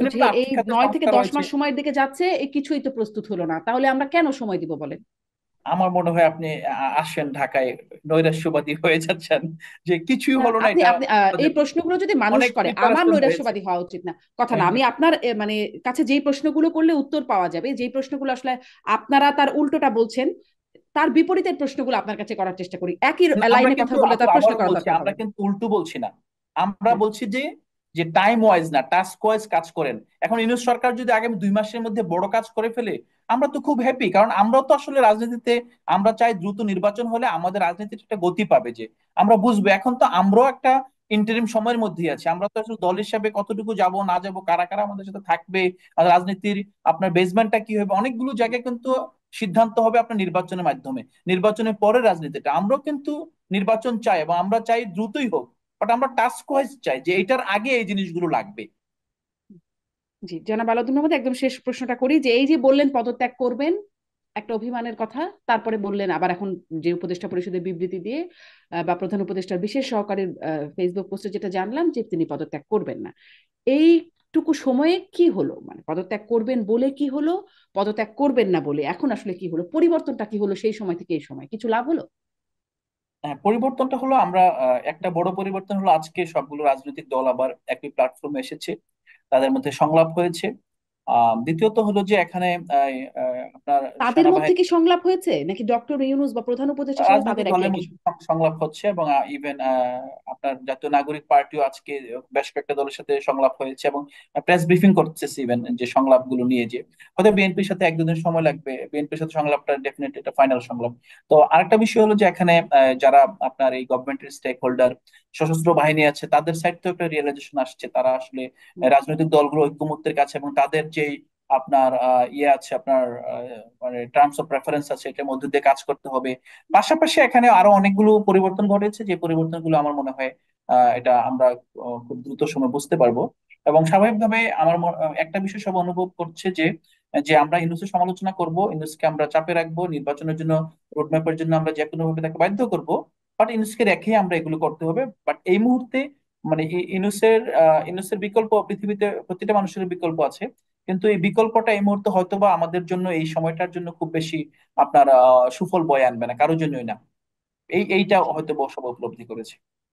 এখানে যে তো এই আর্থিক খাতে 9 থেকে 10 মাস সংস্কার হয়েছে। সময়ের দিকে যাচ্ছে, এই কিছুই তো প্রস্তুত হলো না, তাহলে আমরা কেন সময় দিব বলেন? আমার মনে হয় আপনি আসেন ঢাকায়, নৈরাশ্যবাদী হয়ে যাচ্ছেন যে কিছুই না, হলো না, আপনি এটা আপনি আমাদের এই প্রশ্নগুলো যদি মানুষ অনেক করে, আমার প্রিপারেশন হয়েছে। নৈরাশ্যবাদী হওয়া উচিত না, কথা না। আমি আপনার মানে কাছে যেই প্রশ্নগুলো করলে উত্তর পাওয়া যাবে, যেই প্রশ্নগুলো আসলে আপনারা তার উল্টোটা বলছেন, তার বিপরীতের প্রশ্নগুলো আপনার কাছে করার চেষ্টা করি। একই না, আমরা লাইনে কথা কিন্তু বললে আপু তার প্রশ্ন আবারও করার বলছি, দরকার আমরা হবে না। কিন্তু উল্টো বলছি না। আমরা হ্যাঁ, বলছি যে যে টাইম ওয়াইজ না, টাস্ক ওয়াইজ কাজ করেন। এখন ইউনূস সরকার যদি আগামী 2 মাসের মধ্যে বড় কাজ করে ফেলে, আমরা তো খুব হ্যাপি, কারণ আমরাও তো আসলে রাজনীতিতে আমরা চাই দ্রুত নির্বাচন হলে আমাদের রাজনীতির একটা গতি পাবে, যে আমরা বুঝবো। এখন তো আমরাও একটা ইন্টারিম সময়ের মধ্যেই আছি, আমরা তো আসলে দল হিসাবে কতটুকু যাব না যাব, কারা কারা আমাদের সাথে থাকবে, আর রাজনীতির আপনার বেসমেন্টটা কি হবে, অনেকগুলো জায়গায় কিন্তু সিদ্ধান্ত হবে আপনার নির্বাচনের মাধ্যমে। নির্বাচনের পরে রাজনীতিটা আমরাও কিন্তু নির্বাচন চাই, এবং আমরা চাই দ্রুতই হোক, বাট আমরা টাস্ক ওয়াইজ চাই যে এটার আগে এই জিনিসগুলো লাগবে। জি জনাব আলাউদ্দিন মোহাম্মদ, একদম শেষ প্রশ্নটা করি, যে এই যে বললেন পদত্যাগ করবেন, একটা অভিমানের কথা, তারপরে বললেন আবার এখন যে উপদেষ্টা পরিষদের বিবৃতি দিয়ে বা প্রধান উপদেষ্টার বিশেষ সহকারীর ফেসবুক পোস্টে যেটা জানলাম যে তিনি পদত্যাগ করবেন না, এইটুকু সময়ে কি হলো? মানে পদত্যাগ করবেন বলে কি হলো, পদত্যাগ করবেন না বলে এখন আসলে কি হলো, পরিবর্তনটা কি হলো সেই সময় থেকে এই সময়, কিছু লাভ হলো? হ্যাঁ, পরিবর্তনটা হলো আমরা একটা বড় পরিবর্তন হলো আজকে সবগুলো রাজনৈতিক দল আবার একই প্ল্যাটফর্মে এসেছে, তাদের মধ্যে সংলাপ হয়েছে। দ্বিতীয়ত হলো যে এখানে আপনার তাদের মধ্যে সেনাবাহিনী, কি সংলাপ হয়েছে, নাকি ডক্টর ইউনূস বা প্রধান উপদেষ্টার সাথে তাদের রাজনৈতিক একই দলের একই? মধ্যে সংলাপ হচ্ছে, এবং ইভেন আপনার জাতীয় নাগরিক পার্টিও আজকে বেশ কয়েকটা দলের সাথে সংলাপ হয়েছে, এবং প্রেস ব্রিফিং করতেছে ইভেন, যে সংলাপগুলো নিয়ে। যে হয়তো বিএনপির সাথে 1-2 দিন সময় লাগবে, বিএনপির সাথে সংলাপটা ডেফিনেটলি এটা ফাইনাল সংলাপ। তো আরেকটা বিষয় হলো যে এখানে যারা আপনার এই গভর্নমেন্টের স্টেক হোল্ডার, সশস্ত্র বাহিনী আছে, তাদের সাইড থেকে একটা রিয়েলাইজেশন আসছে, তারা আসলে রাজনৈতিক দলগুলো ঐক্যমত্যের কাছে, এবং তাদের যে আপনার ইয়ে আছে আপনার মানে টার্মস অফ প্রেফারেন্স আছে, এটার মধ্যে দিয়ে কাজ করতে হবে। পাশাপাশি এখানে আরো অনেকগুলো পরিবর্তন ঘটেছে, যে পরিবর্তনগুলো আমার মনে হয় এটা আমরা খুব দ্রুত সময় বুঝতে পারবো। এবং স্বাভাবিকভাবে একটা বিষয় সব অনুভব করছে যে যে আমরা ইউনূসের সমালোচনা করব, ইউনূসকে আমরা চাপে রাখবো, নির্বাচনের জন্য রোডম্যাপের জন্য আমরা যে কোনো ভাবে তাকে বাধ্য করব, বাট ইউনূসকে রেখে আমরা এগুলো করতে হবে। বাট এই মুহূর্তে মানে ইউনূসের বিকল্প পৃথিবীতে প্রতিটা মানুষের বিকল্প আছে, কিন্তু এই বিকল্পটা এই মুহূর্তে হয়তোবা আমাদের জন্য এই সময়টার জন্য খুব বেশি আপনার সুফল বয়ে আনবে না, কারোর জন্যই না। এইটা জি, হয়তো সব উপলব্ধি করেছে।